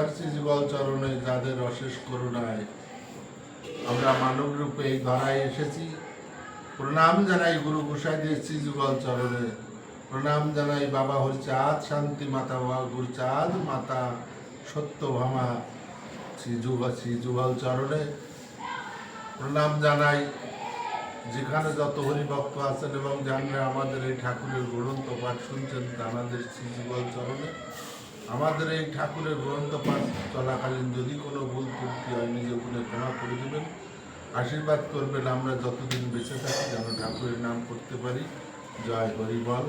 রাধার শ্রীযুগল চরণে যাদের অশেষ করুণায় আমরা মানব রূপে এই ধরায় এসেছি, প্রণাম জানাই গুরু গোসাইদের শ্রীযুগল চরণে, প্রণাম জানাই বাবা হরিচাঁদ শান্তি মাতা, বাবা গুরুচাঁদ মাতা সত্যভামা শ্রীযুগল চরণে প্রণাম জানাই। যেখানে যত হরিভক্ত আছেন এবং জানলে আমাদের এই ঠাকুরের গ্রন্থ পাঠ শুনছেন তাদের শ্রীযুগল চরণে। আমাদের এই ঠাকুরের গ্রন্থ পাঠ চলাকালীন যদি কোনো ভুল ত্রুটি হয় নিজে গুণে ক্ষমা করে দেবেন, আশীর্বাদ করবেন আমরা যতদিন বেঁচে থাকি যেন ঠাকুরের নাম করতে পারি। জয় হরিবল।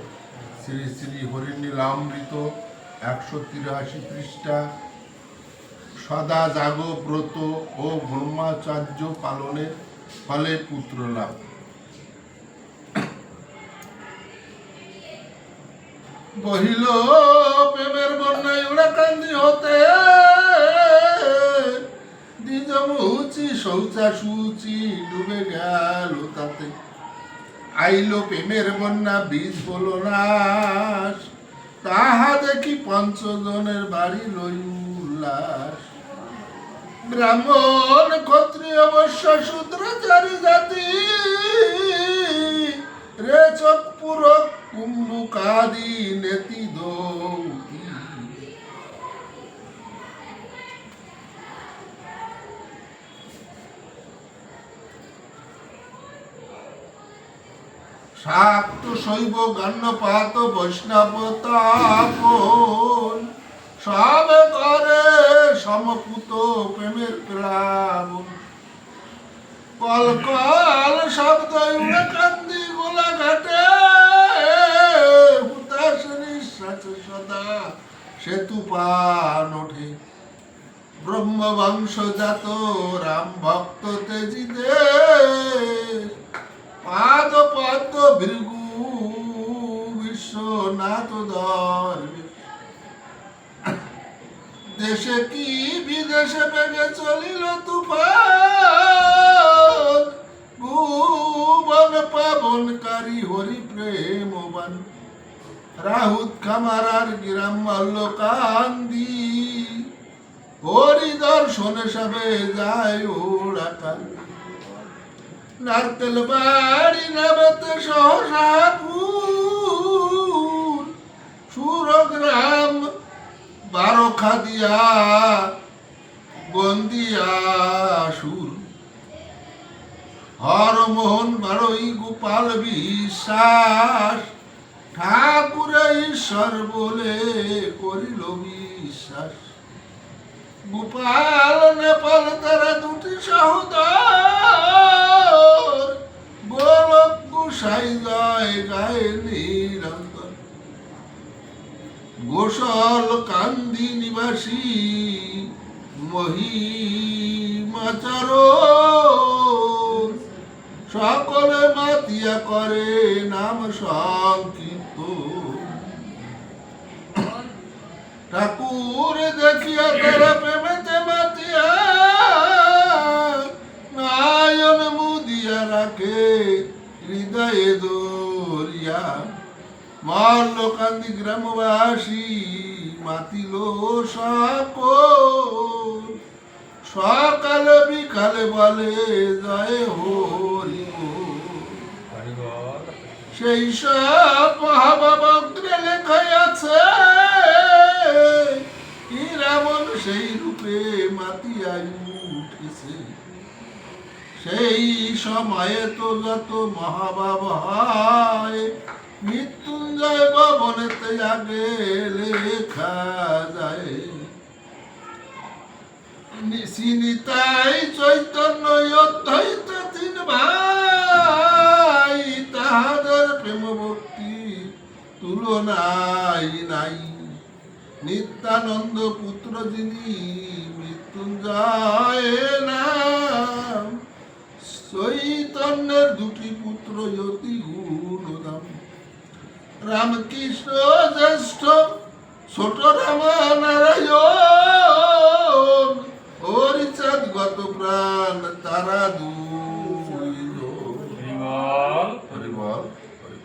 শ্রী শ্রী হরিনীলামৃত 183 পৃষ্ঠা। সদা জাগ ব্রত ও ব্রহ্মচার্য পালনের ফলে পুত্র লাভ। বহিল প্রেমের বন্যায় উড়াকান্দি হতে, দ্বিজমুচি শৌচা সূচি ডুবে গেল তাতে। আইলো প্রেমের বন্যা বীজ হলো নাশ, তাহা দেখি পঞ্চজনের বাড়ি লই উল্লাস। ব্রাহ্মণ ক্ষত্রিয় বৈশ্য শূদ্রচারী জাতি, রে চকপুর কুম্ভুকাদি নেতি দৌতি। শাক্ত শৈব গণ্যপাত বৈষ্ণব তাপন, সবে করে সমপুত প্রেমের প্লাবন। কল কল শব্দ উড়ে কান্দি গোলা ঘাটে, হুতাশ নিঃশ্বাস সদা সেতু পান ওঠে। ব্রহ্মবংশ জাত রাম ভক্ত তেজিদের, পাদ পদ্ম ভৃগু বিশ্বনাথ ধর্মে। দেশে কি বিদেশে বেগে চলিল তুফান, ভুবন পাবনকারী হরি প্রেমবান। রাহুত খামারার গ্রাম মল্লকান্দি, হরি দর্শনে সবে যায় ওড়াকাল। নারকেল বাড়ি নামতে সহসাপুর, সুরগ্রাম বারোখা দিয়া গন্দিয়া সুর। হরমোহন বারোই গোপাল বিশ্বাস, ঠাকুরে ঈশ্বর বলে করিল বিশ্বাস। গোপাল নেপাল তারা দুটি সহোদর, গোলক গোসাই জয় গায়ে নিরন্তর। গোসল কান্দি নিবাসী মহিমাচার, সকলে মাতিয়া করে নাম সংকীর্তন। ঠাকুর দেখিয়া তারা প্রেমেতে মাতিয়া, নয়ন মুদিয়া রাখে হৃদয়ে দরিয়া। মল্লকান্দি গ্রামবাসী মাতিল সকল, সকালে বিকালে বলে জয় হরি বল। সেই সব মহাবাবগ্রে লেখাই আছে, কি রামন সেই রূপে মাতিয়াই উঠেছে। সেই সময়ে তো যত মহাবাব হয়, মৃত্যুঞ্জয় ভবনেতে আগে লেখা যায়। নিতাই চৈতন্য অদ্বৈত তিন ভাই, তাহাদের প্রেম ভক্তি তুলনাই নাই। নিত্যানন্দ পুত্র যিনি মৃত্যুঞ্জয় নাম, চৈতন্যের দুটি পুত্র অতি গুণধাম। রামকৃষ্ণ জ্যেষ্ঠ, ছোট রামনারায়ণ, হরিচাঁদ গত প্রাণ তারা দু